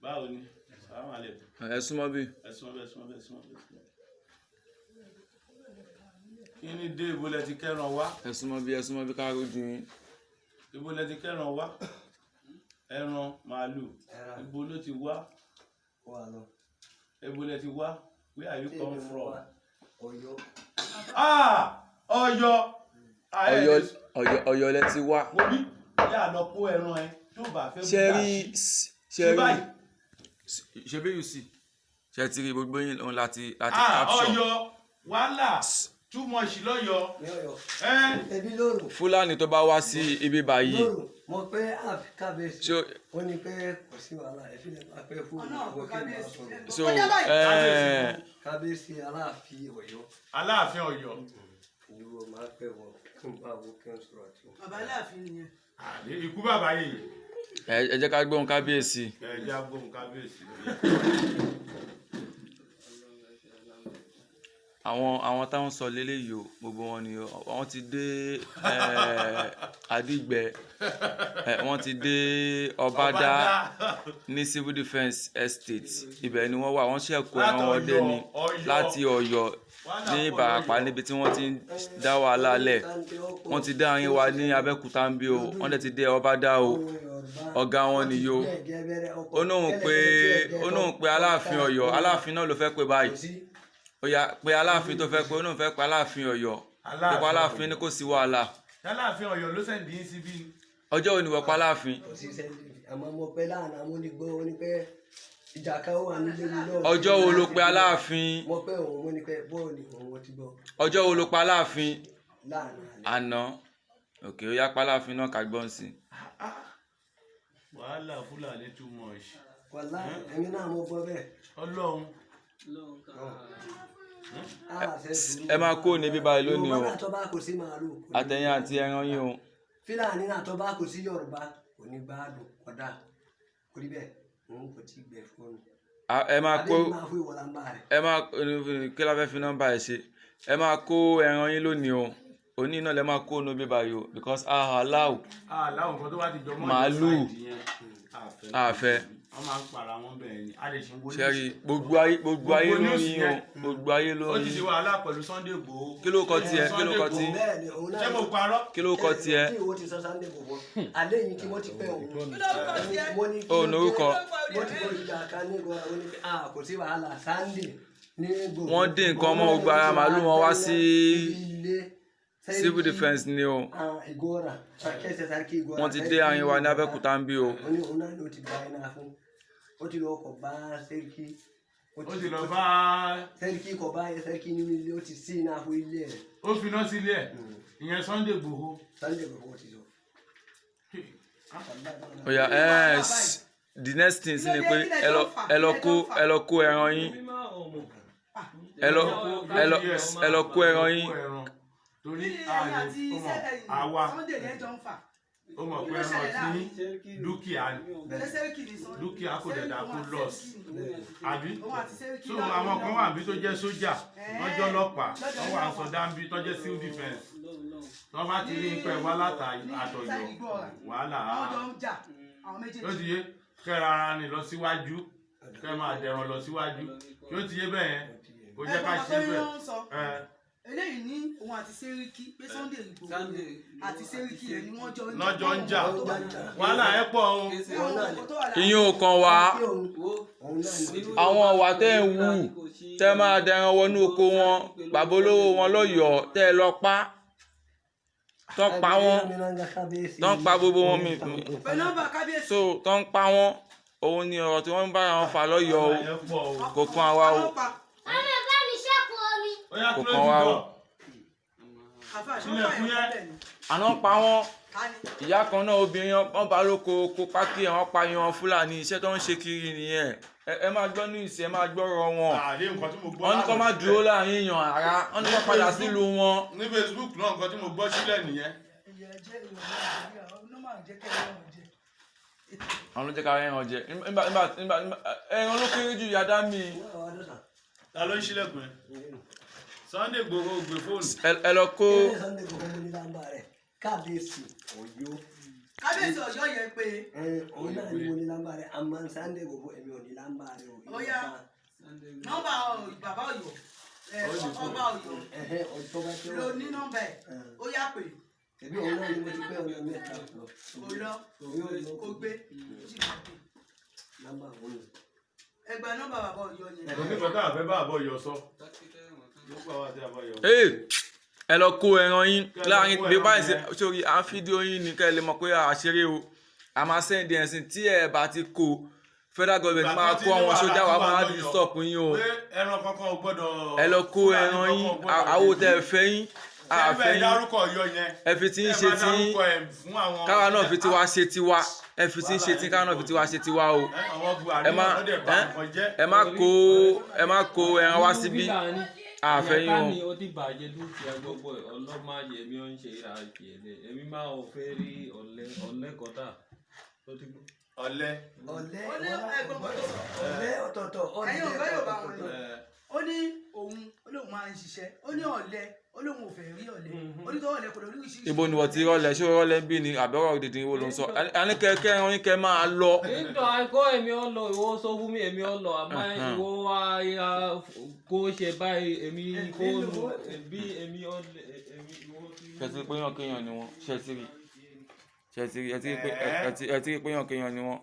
báwo ni salamu alaikum. ẹ súnmọ́ bí. ẹ súnmọ́ bí. kí ni dé ibo lẹ ti kẹ́ran wá. ẹ súnmọ́ bí ká rojú yín. ibo lẹ ti kẹ́ran wá. ẹran màálù ibo ló ti wá. ibo lẹ ti wá. Where are you come from? Ọ̀yọ́. Ọ̀yọ́ lẹ ti wá. mo bí yà lọ kó ẹran ẹ tó bá fẹ́ ṣe bí you see ṣe ti rí gbogbo yín lòun láti capture. Ọ̀yọ́ wàhálà too much lọ́yọ̀. Ẹbí lóru. Fúlàní tó bá wá sí ibi báyìí. Lóru mo pé kábíyèsí ó ní pé kò sí wàhálà ẹ̀fílẹ̀ máa pẹ́ fún ìwọ kí n máa sọ̀rọ̀. so kábíyèsí Aláàfin Ọ̀yọ́. Aláàfin Ọ̀yọ́. ìwọ máa pẹ́ wọ kí n bá wo kí n sọ̀rọ̀ àti wọn. Bàbá Aláàfin nìyẹn. Ikú bàbá yìí. ẹ jẹ́ ká gbóhùn kábíyèsí. ẹ jẹ́ ká gbóhùn kábíyèsí. àwọn táwọn sọ lélẹ́yìí o gbogbo wọn ni wọ́n ti dé Adigbe wọ́n ti dé Ọbádá ní civil defence estate ibẹ̀ ni wọ́n wà wọ́n ṣẹ̀kọ ẹran wọn dé ni láti Ọ̀yọ́ ní Ìbàràpá níbi tí wọ́n ti ń dá wàhálà lẹ̀ wọ́n ti dé àárín wa ní Abẹ́òkúta ń bí o wọ́n dẹ̀ ti dé Ọbádá o ọ̀gá wọn nìyó ó nóhùn pé Aláàfin Ọ̀yọ́ Aláàfin náà ló fẹ́ pé báyìí ó yá pé Aláàfin tó fẹ́ pé ó náà fẹ́ pé Aláàfin Ọ̀yọ́ pé Aláàfin ní kò sí wàhálà. Aláàfin Ọ̀yọ́ ló sẹ́ndì yín síbí. ọjọ́ wo ni wọ́n pa Aláàfin. àmọ́ mo pẹ́ láàánú àwọn onígbọ́ wọn ni pé ìjà kan wà nílé mi náà. ọjọ́ wo ló pe Aláàfin. mo pẹ́ òun mo ní pé bọ́ọ̀lù òun ti gbọ́. ọjọ́ wo ló pa Aláàfin. àná. òkè ó yá pa Aláàfin náà ká gbọ́n sí. wàhálà Fúlàní too much. wàhálà ẹ̀mí náà mo gbọ́ bẹ́ẹ̀. Ọlọ́run. ẹ máa kó níbí báyìí lónìí o Yorùbá náà tó bá kò sí màálù. àtẹ̀yìn àti ẹran yín o. Fúlàní náà tó bá kò sí Yorùbá kò ní gbádùn kódà kò rí bẹ́ẹ̀ òun kò tí ì gbẹ fóònù. ẹ máa kó adé kí la fẹ́ fi nọ́mbà ẹ̀ ṣe ẹ máa kó ẹran yín lónìí o òní náà lẹ máa kó níbí báyìí o because aláwọ̀ nǹkan tó bá ti jọ mọ́ màálù àfẹ́. wọ́n máa ń para wọn bẹ́ẹ̀ ni a lè ṣe wọlé. sẹ́rí gbogbo ayé ló yín o gbogbo ayé ló yín. ó ti di wàhálà pẹ̀lú Sunday Igboho. kí ló kọ tiẹ̀ kí ló kọ tí. ṣé mo parọ́. kí ló kọ tiẹ̀. ìwọ ti sọ Sunday Igboho alẹ́ yìí kí wọ́n ti pẹ́ o. o norúkọ. wọ́n ti kọ́ ìjà kan ní ìgbà wọn ni kò sí wàhálà Sunday ní Igboho. wọ́n dín nǹkan ọmọ gbogbo ara màálù wọn wá sí civil defence ni o. wọ́n ti dé àárín wa ní Abẹ́òkúta ń bí o. ó ti lọ kọ bá Sẹ́ríkì. ó ti lọ bá Sẹ́ríkì kọ bá Sẹ́ríkì nínú ilé ó ti sí iná fún ilé ẹ̀. ó finá sílé ẹ̀ ìyẹn Sunday Igboho. Sunday Igboho ti sọ. oya the next thing sí ni pé ẹ lọ kó ẹran yín ẹ lọ kó ẹran yín. torí àwa ó mọ̀ pé ẹran tí dúkìá kò dẹ̀dà kó loss àbí so àwọn kan wà bí tó jẹ́ sójà wọ́n jẹ́ ọlọ́pàá wọ́n wà sọ dáńbí tó jẹ́ civil defence wọ́n bá ti rí pẹ́ wá látàyọ̀ wàhálà yóò ti yé kẹ́ra ara ni lọ síwájú kẹ́ máa dẹ̀ràn lọ síwájú yóò ti yé bẹ́ẹ̀ kò jẹ́ ká ṣe bẹ́ẹ̀. eléyìí ní òun àti Sẹ́ríkì pé Sunday Igboho àti Sẹ́ríkì rẹ̀ ni wọ́n jọ ń jà wàhálà ẹ̀ pọ̀ o. ìyẹn ò kàn wá àwọn ọ̀wà tẹ́ ń wù tẹ́ máa dẹran wọnú oko wọn bàbá olówó wọn lọ́yọ̀ọ́ tẹ́ ẹ lọ pa tọ́ pa wọ́n tọ́ ń pa gbogbo wọn mi so tọ́ ń pa wọ́n òun ni ọ̀rọ̀ tí wọ́n ń bá wọn fà lọ́yọ̀ọ́ o kò kan àwa o kò kan wa o. àná pa wọ́n ìyá kan náà obìnrin wọn bá lóko kó pákí wọn pa yan Fúlàní iṣẹ́ tó ń ṣe kiri nìyẹn ẹ máa gbọ́ ní ìsìn ẹ máa gbọ́rọ̀ wọn wọn ní kó má dúró láàrin èèyàn ara wọn ní kó padà sílùú wọn. ní Facebook náà nǹkan tí mo gbọ́ sílẹ̀ nìyẹn. àwọn ló jẹ́ ká ẹran jẹ ẹran ló kéré jù yàdá mi. ta ló ń ṣílẹ̀kùn ẹ. Sunday Igboho gbé fóònù. ẹ lọ kó. Sunday Igboho mo ní nọ́mbà rẹ̀ kábíyèsí Ọ̀yọ́. kábíyèsí Ọ̀yọ́ yẹn pé. òun náà ni mo ní nọ́mbà rẹ̀ àmọ́ Sunday Igboho èmi ò ní nọ́mbà rẹ̀ o. ó yá nọ́mbà bàbá Ọ̀yọ́ ọba Ọ̀yọ́ ló ní nọ́mbà ẹ̀ ó yá pé. èmi òun náà ni mo ti pé ọ̀nà mẹ́ta lọ. Ọ̀yọ́ kò gbé nọ́mbà òun ni. ẹgbẹ́ nọ́mbà bàbá Ọ̀yọ́ yẹn. Kò ní kọ́tà àfẹ́ bá àbọ̀ yọ sọ. ẹ lọ kó ẹran yín láàrin bí báyìí ṣe sórí à ń fídíò yín ní kẹ́ ẹ lè mọ̀ pé àṣírí o a máa sẹ́ndì ẹ̀sìn tí ẹ bá ti kó federal government máa kó àwọn sójà wa máa di stop yín o ẹran kankan ò gbọ́dọ̀ ẹ lọ kó ẹran yín àwo tẹ ẹ fẹ́ yín àfẹ́ yín ẹ fi tí ń ṣe tí káwa náà fi tiwa ṣe tiwa ẹ fi tí ń ṣe tí káwa náà fi tiwa ṣe tiwa o ẹ má kó ẹran wá síbí àfẹ́yìn o. ká ní ó ti bàjẹ́ dúkìá gbogbo ọlọ́mọdé èmi ò ń ṣe ìrà ìpìlẹ̀ èmi máa ò fẹ́ rí ọ̀lẹ́ kọ́tà tó ti gbọ́. ọ̀lẹ́ ọ̀tọ̀ọ̀tọ̀ ẹ̀yin ò fẹ́ yóò bá wọn lọ ó ní òun olóhùn máa ń ṣiṣẹ́ ó ní ọ̀lẹ olóhùn ò fẹ́ rí ọ̀lẹ onítọ̀ ọ̀lẹ kò lórí ìṣiṣẹ́. ibo ni wọ́n ti rọlẹ̀ ṣé rọlẹ̀ ń bí ni àbẹ̀rọ̀ òdìdí wo ló ń sọ àní kẹ́kẹ́ ẹran yín kẹ́ máa lọ. nítorí àìkọ́ èmi ò lọ ìwọ sọ fún mi èmi ò lọ àmọ́ ìwọ wa kó ṣe báyìí èmi kó lù bí èmi ò lè èmi ìwọ ti. ṣètìlí pé yàn kéèyàn ni wọ́n ṣètìlí ẹ ti rí pé yàn kéèyàn ni wọ́n.